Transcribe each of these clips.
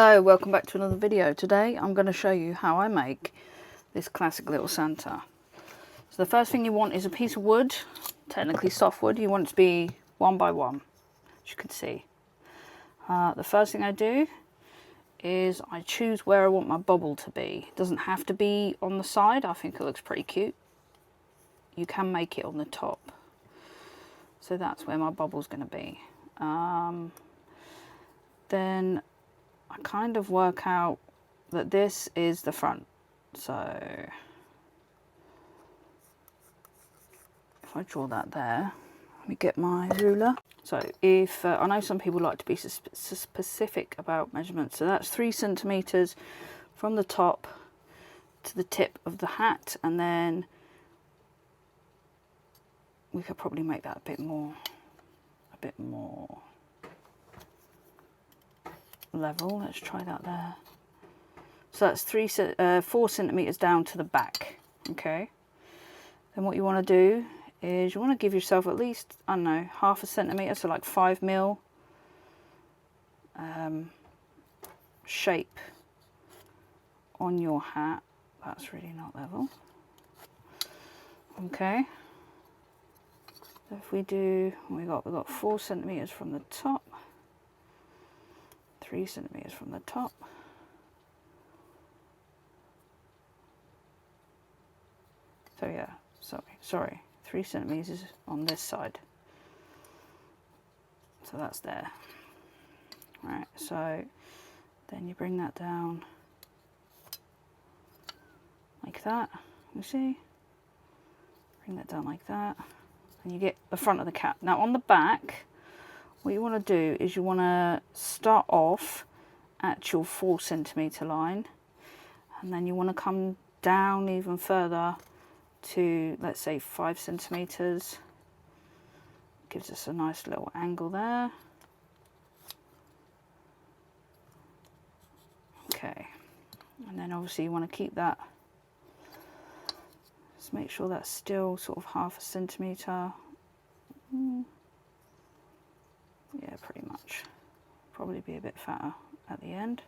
Hello, welcome back to another video. Today I'm going to show you how I make this classic little Santa. So the first thing you want is a piece of wood, technically softwood. You want it to be 1 by 1, as you can see. The first thing I do is I choose where I want my bubble to be. It doesn't have to be on the side. I think it looks pretty cute. You can make it on the top. So that's where my bubble's going to be. Then I kind of work out that this is the front. So if I draw that there, let me get my ruler. So if I know some people like to be specific about measurements, so that's 3 centimeters from the top to the tip of the hat, and then we could probably make that a bit more level. Let's try that there. So that's 4 centimeters down to the back. Okay, then what you want to do is you want to give yourself at least, I don't know, half a centimeter, so like 5 mil shape on your hat. That's really not level. Okay, so if we do, we've got 4 centimeters from the top, 3 centimeters from the top, so yeah, sorry, 3 centimeters on this side, so that's there. Right, so then you bring that down like that, you see, bring that down like that, and you get the front of the cap. Now on the back, what you want to do is you want to start off at your 4 centimeter line, and then you want to come down even further to, let's say, 5 centimeters. Gives us a nice little angle there. Okay, and then obviously you want to keep that, just make sure that's still sort of half a centimeter. Yeah, pretty much. Probably be a bit fatter at the end.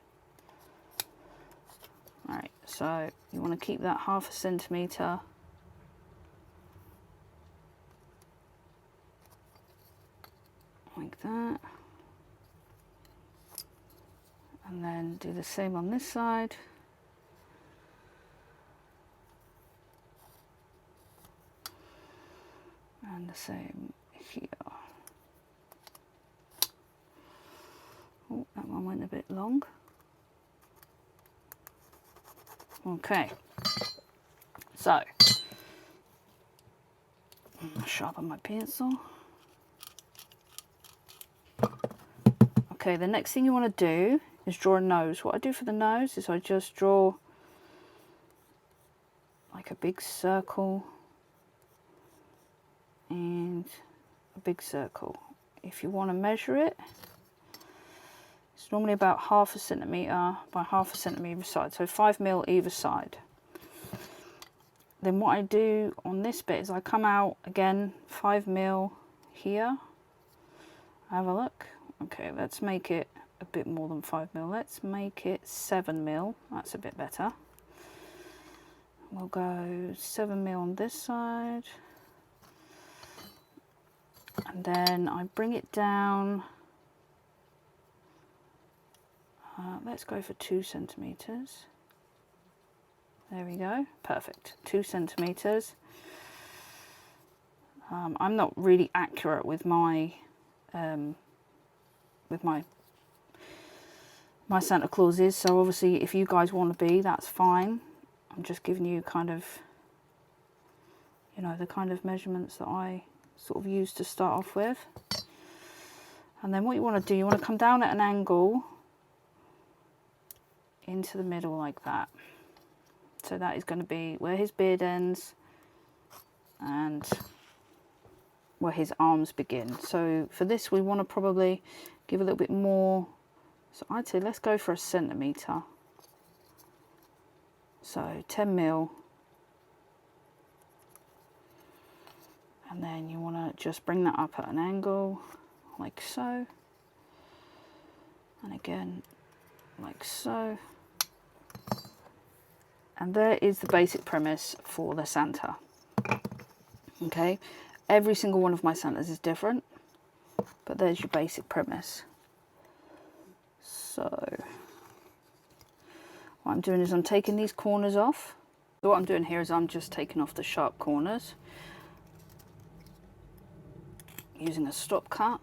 Alright, so you want to keep that half a centimeter. Like that. And then do the same on this side. And the same here. Oh, that one went a bit long. Okay, so sharpen my pencil. Okay, the next thing you want to do is draw a nose. What I do for the nose is I just draw like a big circle and a big circle. If you want to measure it, it's normally about half a centimeter by half a centimeter either side, so 5 mil either side. Then what I do on this bit is I come out again 5 mil here. Have a look. Okay, let's make it a bit more than 5 mil. Let's make it 7 mil. That's a bit better. We'll go 7 mil on this side. And then I bring it down. Let's go for 2 centimeters. There we go, perfect. 2 centimeters. I'm not really accurate with my Santa Clauses, so obviously if you guys want to be, that's fine. I'm just giving you kind of, you know, the kind of measurements that I sort of use to start off with. And then what you want to do, you want to come down at an angle into the middle like that. So that is going to be where his beard ends and where his arms begin. So for this we want to probably give a little bit more, so I'd say let's go for a centimeter. So 10 mil. And then you want to just bring that up at an angle like so. And again, like so. And there is the basic premise for the Santa. Okay, every single one of my Santas is different, but there's your basic premise. So what I'm doing is I'm taking these corners off. So what I'm doing here is I'm just taking off the sharp corners using a stop cut.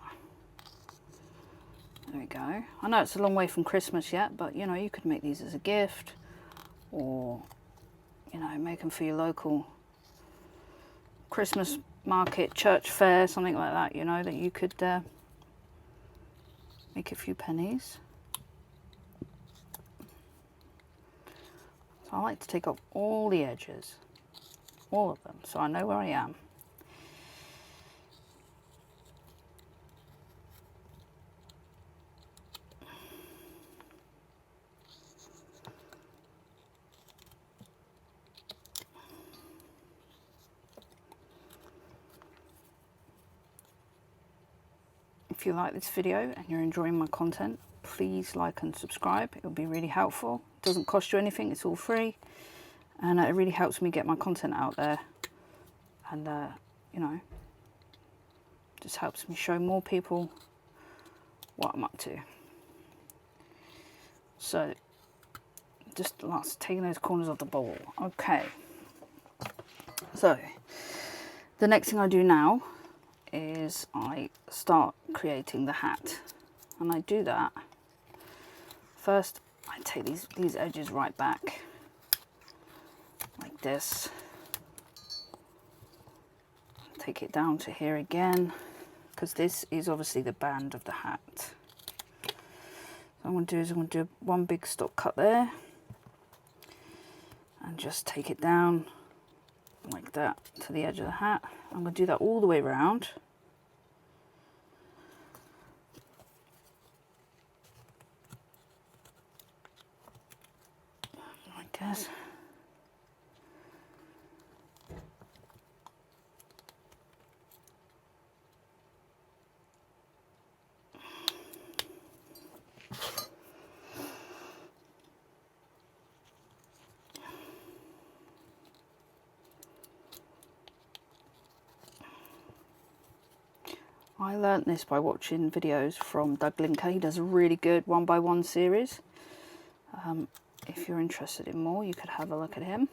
There we go. I know it's a long way from Christmas yet, but you know, you could make these as a gift, or you know, make them for your local Christmas market, church fair, something like that, you know, that you could make a few pennies. So I like to take off all the edges, all of them, so I know where I am. If you like this video and you're enjoying my content, please like and subscribe. It will be really helpful. It doesn't cost you anything, it's all free, and it really helps me get my content out there, and you know, just helps me show more people what I'm up to. So just taking those corners off the ball. Okay, so the next thing I do now is I start creating the hat, and I do that first. I take these edges right back like this, take it down to here again, because this is obviously the band of the hat. So what I'm going to do is I'm going to do one big stop cut there and just take it down like that to the edge of the hat. I'm going to do that all the way around. Like this. I learnt this by watching videos from Doug Linker. He does a really good 1x1 series. If you're interested in more, you could have a look at him.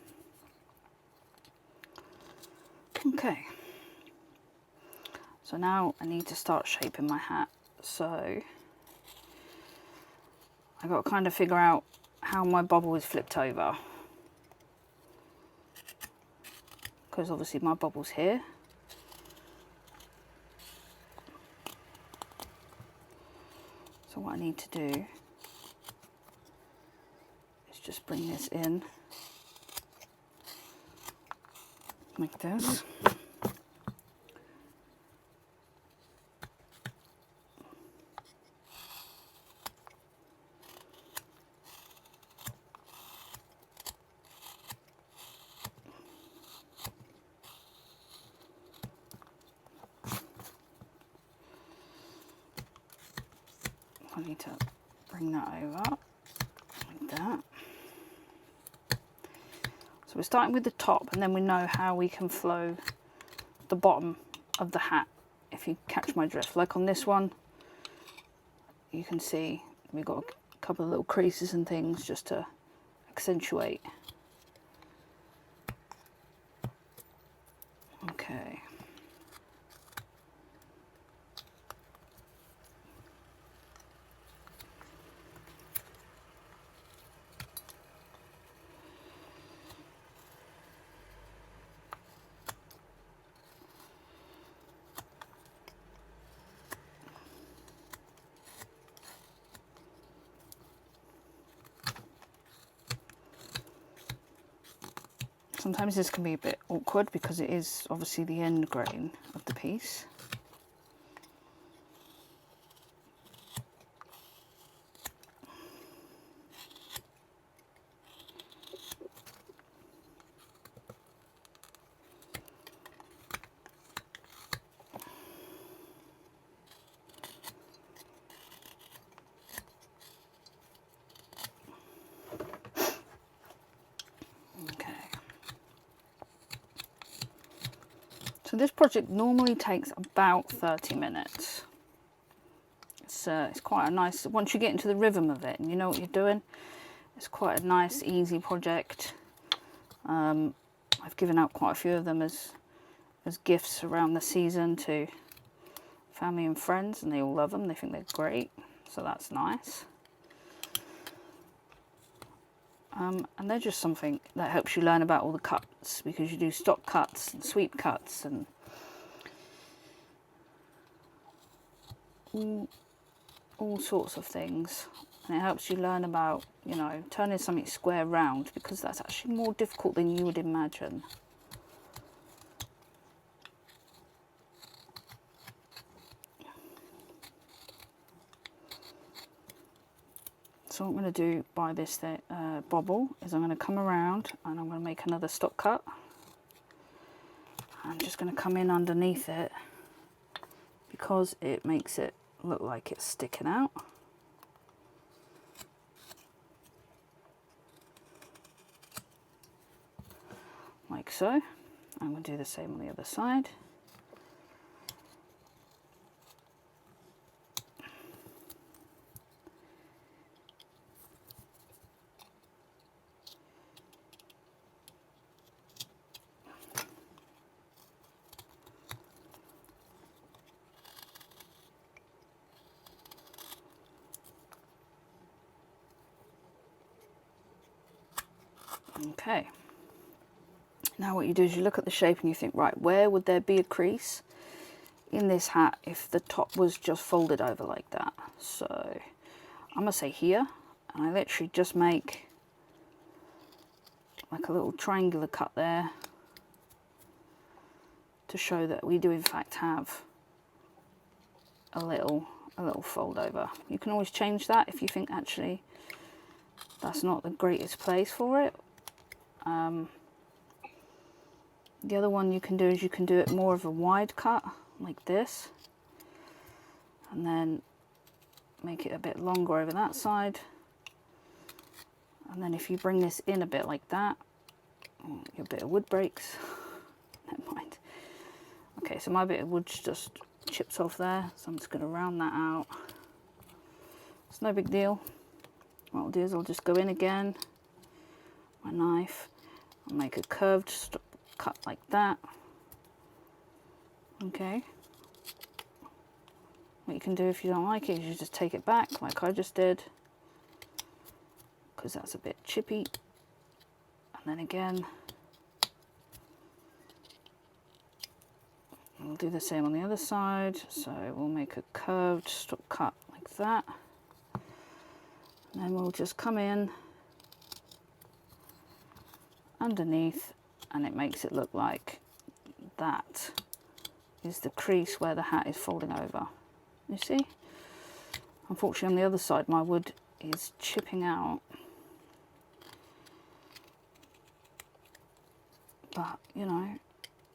Okay, so now I need to start shaping my hat. So I've got to kind of figure out how my bubble is flipped over, because obviously my bubble's here. So what I need to do is just bring this in like this. I need to bring that over like that. So we're starting with the top, and then we know how we can flow the bottom of the hat, if you catch my drift. Like on this one, you can see we've got a couple of little creases and things just to accentuate. Okay. Sometimes this can be a bit awkward because it is obviously the end grain of the piece. So this project normally takes about 30 minutes. It's quite a nice, once you get into the rhythm of it and you know what you're doing, it's quite a nice, easy project. I've given out quite a few of them as gifts around the season to family and friends, and they all love them. They think they're great, so that's nice. And they're just something that helps you learn about all the cuts, because you do stock cuts and sweep cuts and all sorts of things. And it helps you learn about, you know, turning something square round, because that's actually more difficult than you would imagine. So what I'm going to do by this bobble is I'm going to come around and I'm going to make another stock cut. I'm just going to come in underneath it because it makes it look like it's sticking out. Like so. I'm going to do the same on the other side. Okay, now what you do is you look at the shape and you think, right, where would there be a crease in this hat if the top was just folded over like that? So I'm going to say here, and I literally just make like a little triangular cut there to show that we do in fact have a little fold over. You can always change that if you think actually that's not the greatest place for it. The other one you can do is you can do it more of a wide cut like this, and then make it a bit longer over that side, and then if you bring this in a bit like that, your bit of wood breaks. Never mind. Okay, so my bit of wood just chips off there, so I'm just going to round that out. It's no big deal. What I'll do is I'll just go in again, my knife, I'll make a curved cut like that. Okay. What you can do if you don't like it is you just take it back like I just did, because that's a bit chippy. And then again, we'll do the same on the other side. So we'll make a curved strop cut like that. And then we'll just come in underneath, and it makes it look like that is the crease where the hat is folding over. You see? Unfortunately on the other side my wood is chipping out. But, you know,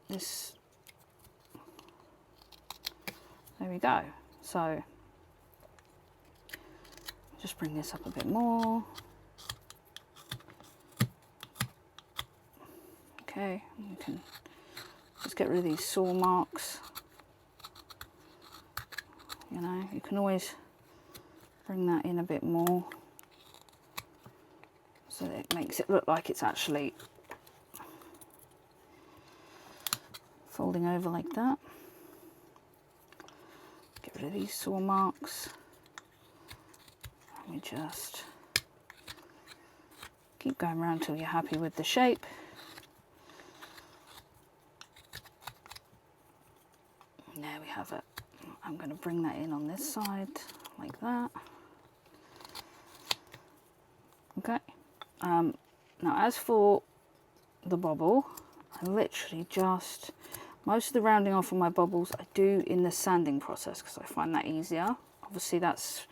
this, there we go. So, just bring this up a bit more. Okay, you can just get rid of these saw marks. You know, you can always bring that in a bit more so that it makes it look like it's actually folding over like that. Get rid of these saw marks. And we just keep going around until you're happy with the shape. And there we have it. I'm going to bring that in on this side like that. Okay. Now as for the bobble, I literally just, most of the rounding off of my bobbles I do in the sanding process because I find that easier. Obviously that's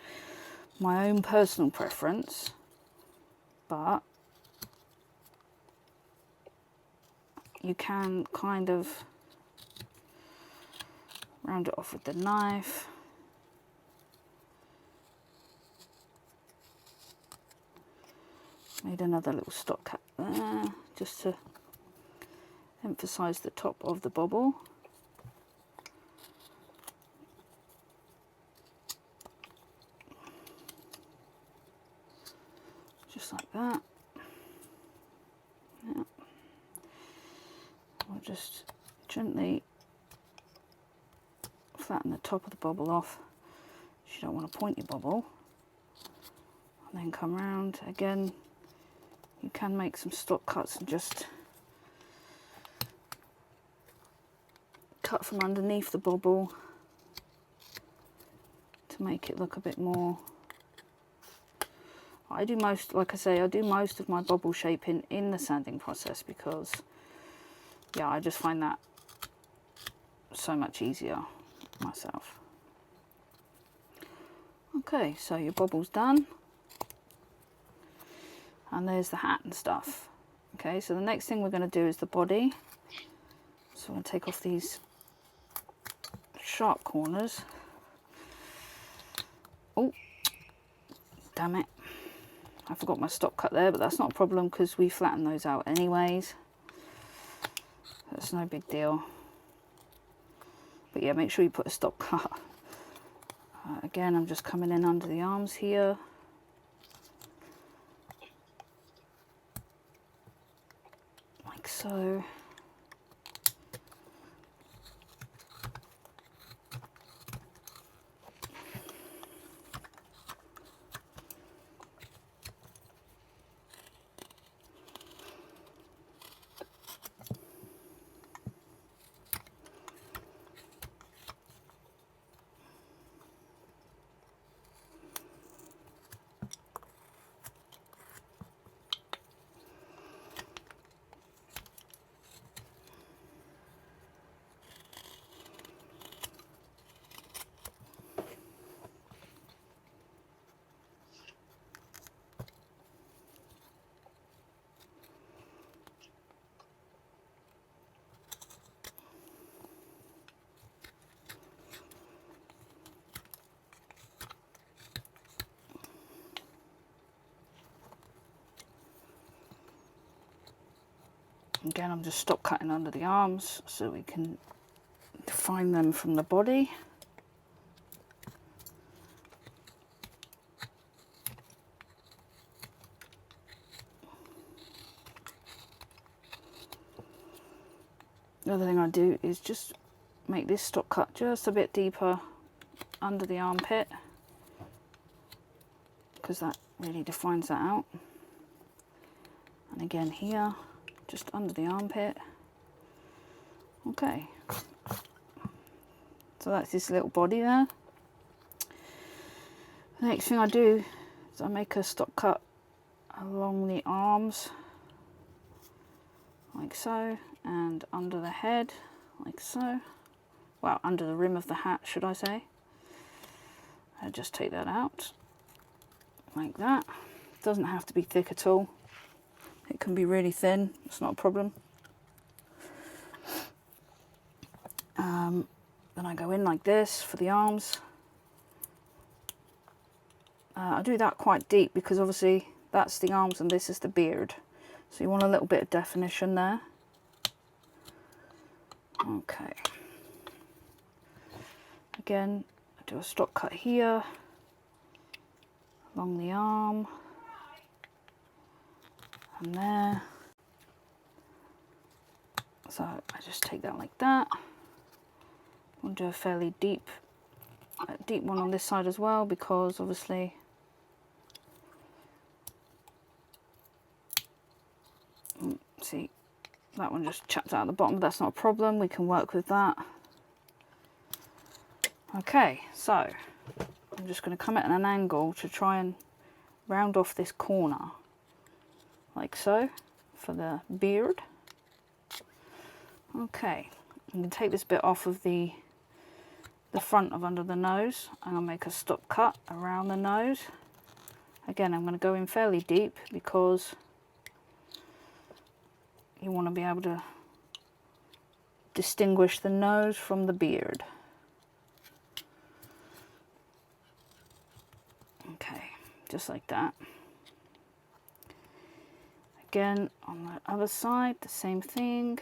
my own personal preference, but you can kind of round it off with the knife. Made another little stock cut there just to emphasize the top of the bobble. just like that. Yeah. We'll just gently flatten the top of the bobble off. You don't want to point your bobble. And then come round again. You can make some stop cuts and just cut from underneath the bobble to make it look a bit more. I do most, like I say, I do most of my bobble shaping in the sanding process because, yeah, I just find that so much easier myself. Okay, so your bobble's done. And there's the hat and stuff. Okay, so the next thing we're going to do is the body. So I'm going to take off these sharp corners. Oh, damn it. I forgot my stop cut there, but that's not a problem because we flatten those out anyways. That's no big deal. But yeah, make sure you put a stop cut. Again, I'm just coming in under the arms here. Like so. Again, I'm just stop cutting under the arms so we can define them from the body. The other thing I do is just make this stop cut just a bit deeper under the armpit because that really defines that out. And again here, just under the armpit. Okay, so that's this little body there. The next thing I do is I make a stop cut along the arms like so, and under the head like so. Well, under the rim of the hat, should I say. I just take that out like that. It doesn't have to be thick at all. It can be really thin, it's not a problem. Then I go in like this for the arms. I do that quite deep because obviously that's the arms and this is the beard. So you want a little bit of definition there. Okay. Again, I do a stop cut here along the arm. And there. So I just take that like that. I'll do a fairly deep one on this side as well because obviously see that one just chapped out at the bottom, but that's not a problem, we can work with that. Okay, so I'm just going to come at an angle to try and round off this corner like so for the beard. Okay, I'm going to take this bit off of the front of under the nose and I'll make a stop cut around the nose. Again, I'm going to go in fairly deep because you want to be able to distinguish the nose from the beard. Okay, just like that. Again, on the other side, the same thing.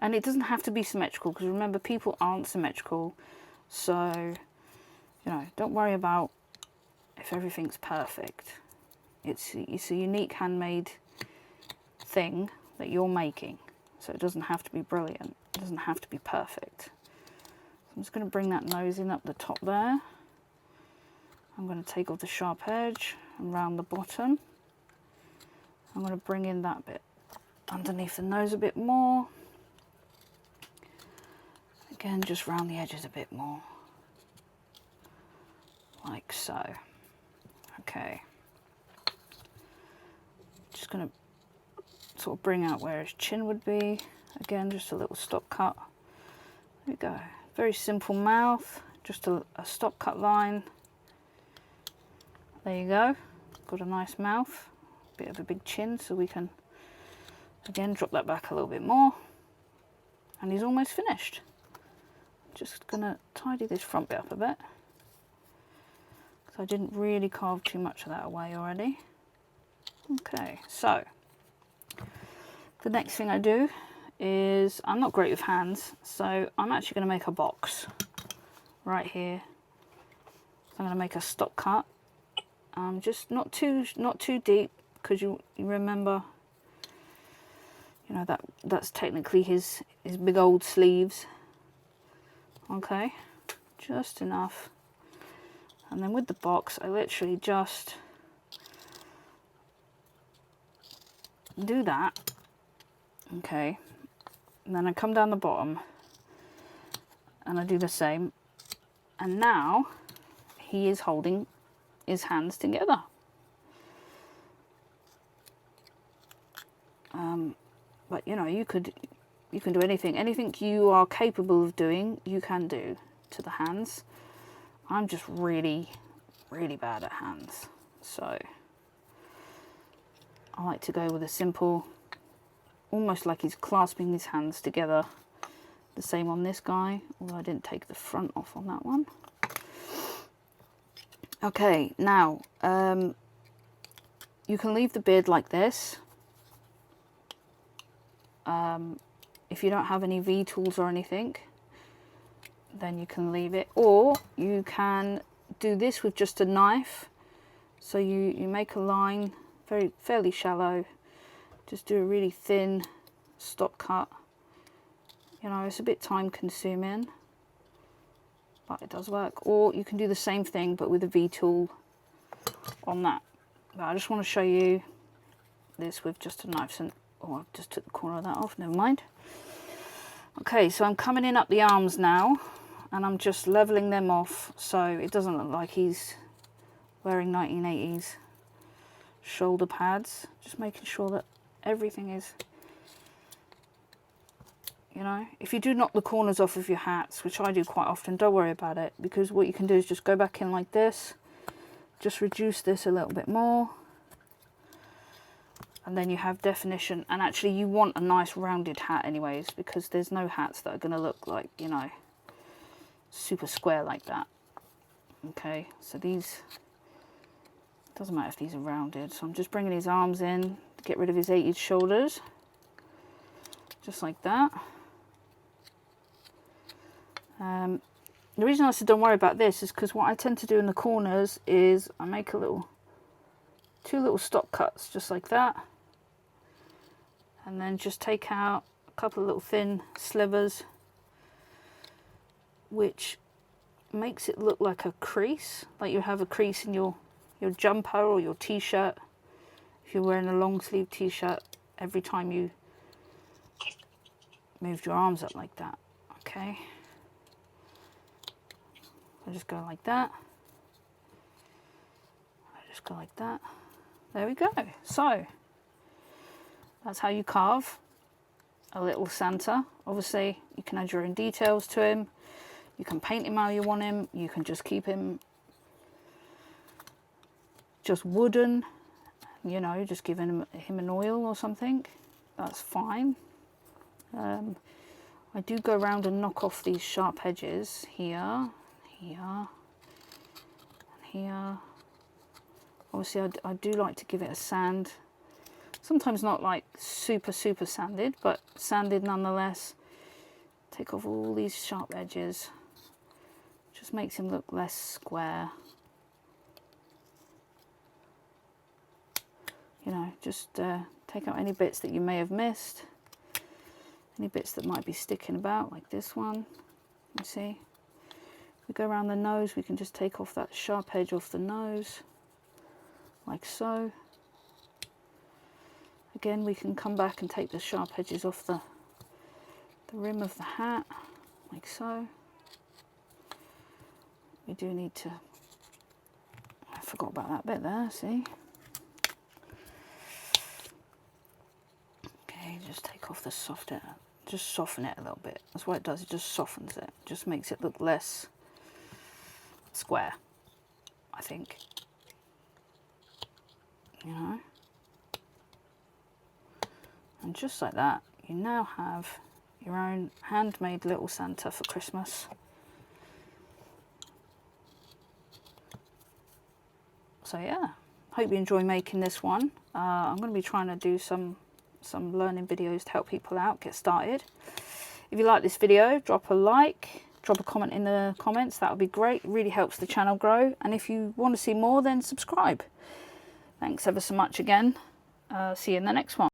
And it doesn't have to be symmetrical because remember, people aren't symmetrical. So, you know, don't worry about if everything's perfect. It's a unique handmade thing that you're making, so it doesn't have to be brilliant, it doesn't have to be perfect. So I'm just going to bring that nose in up the top there. I'm going to take off the sharp edge and round the bottom. I'm going to bring in that bit underneath the nose a bit more. Again, just round the edges a bit more, like so. Okay, just going to sort of bring out where his chin would be. Again, just a little stop cut. There we go. Very simple mouth, just a stop cut line. There you go. Got a nice mouth, bit of a big chin, so we can again drop that back a little bit more. And he's almost finished. Just gonna tidy this front bit up a bit, because I didn't really carve too much of that away already. Okay, so the next thing I do is, I'm not great with hands, so I'm actually going to make a box right here. So I'm going to make a stop cut, just not too deep, because you remember, you know, that's technically his big old sleeves. Okay, just enough. And then with the box, I literally just do that. Okay, and then I come down the bottom and I do the same, and now he is holding his hands together. But you know, you can do anything you are capable of doing, you can do to the hands. I'm just really bad at hands, so I like to go with a simple, almost like he's clasping his hands together. The same on this guy, although I didn't take the front off on that one. Okay, now you can leave the beard like this. If you don't have any V-tools or anything, then you can leave it, or you can do this with just a knife. So you make a line, fairly shallow, just do a really thin stop cut. You know, it's a bit time consuming, but it does work. Or you can do the same thing but with a V-tool on that. But I just want to show you this with just a knife. So, oh, I've just took the corner of that off, never mind. Okay, so I'm coming in up the arms now, and I'm just leveling them off so it doesn't look like he's wearing 1980s shoulder pads. Just making sure that everything is, you know, if you do knock the corners off of your hats, which I do quite often, don't worry about it, because what you can do is just go back in like this, just reduce this a little bit more, and then you have definition. And actually you want a nice rounded hat anyways, because there's no hats that are going to look like, you know, super square like that. Okay, so these, doesn't matter if these are rounded. So I'm just bringing his arms in to get rid of his 80s shoulders, just like that. The reason I said don't worry about this is because what I tend to do in the corners is I make two little stop cuts just like that, and then just take out a couple of little thin slivers, which makes it look like a crease, like you have a crease in your jumper or your t-shirt. If you're wearing a long sleeve t-shirt, every time you moved your arms up like that. Okay, I just go like that, I just go like that. There we go. So that's how you carve a little Santa. Obviously you can add your own details to him, you can paint him how you want him, you can just keep him just wooden, you know, just giving him an oil or something, that's fine. I do go around and knock off these sharp edges here, here, and here. Obviously I do like to give it a sand, sometimes not like super sanded, but sanded nonetheless. Take off all these sharp edges, just makes him look less square. You know, just take out any bits that you may have missed, any bits that might be sticking about, like this one. You see, if we go around the nose, we can just take off that sharp edge off the nose, like so. Again, we can come back and take the sharp edges off the rim of the hat, like so. We do need to, I forgot about that bit there, see? Okay, just take off the soft edge, just soften it a little bit. That's what it does, it just softens it, just makes it look less square, I think. You know? And just like that, you now have your own handmade little Santa for Christmas. So yeah, hope you enjoy making this one. I'm going to be trying to do some learning videos to help people out, get started. If you like this video, drop a like, drop a comment in the comments, that would be great. It really helps the channel grow. And if you want to see more, then subscribe. Thanks ever so much again. See you in the next one.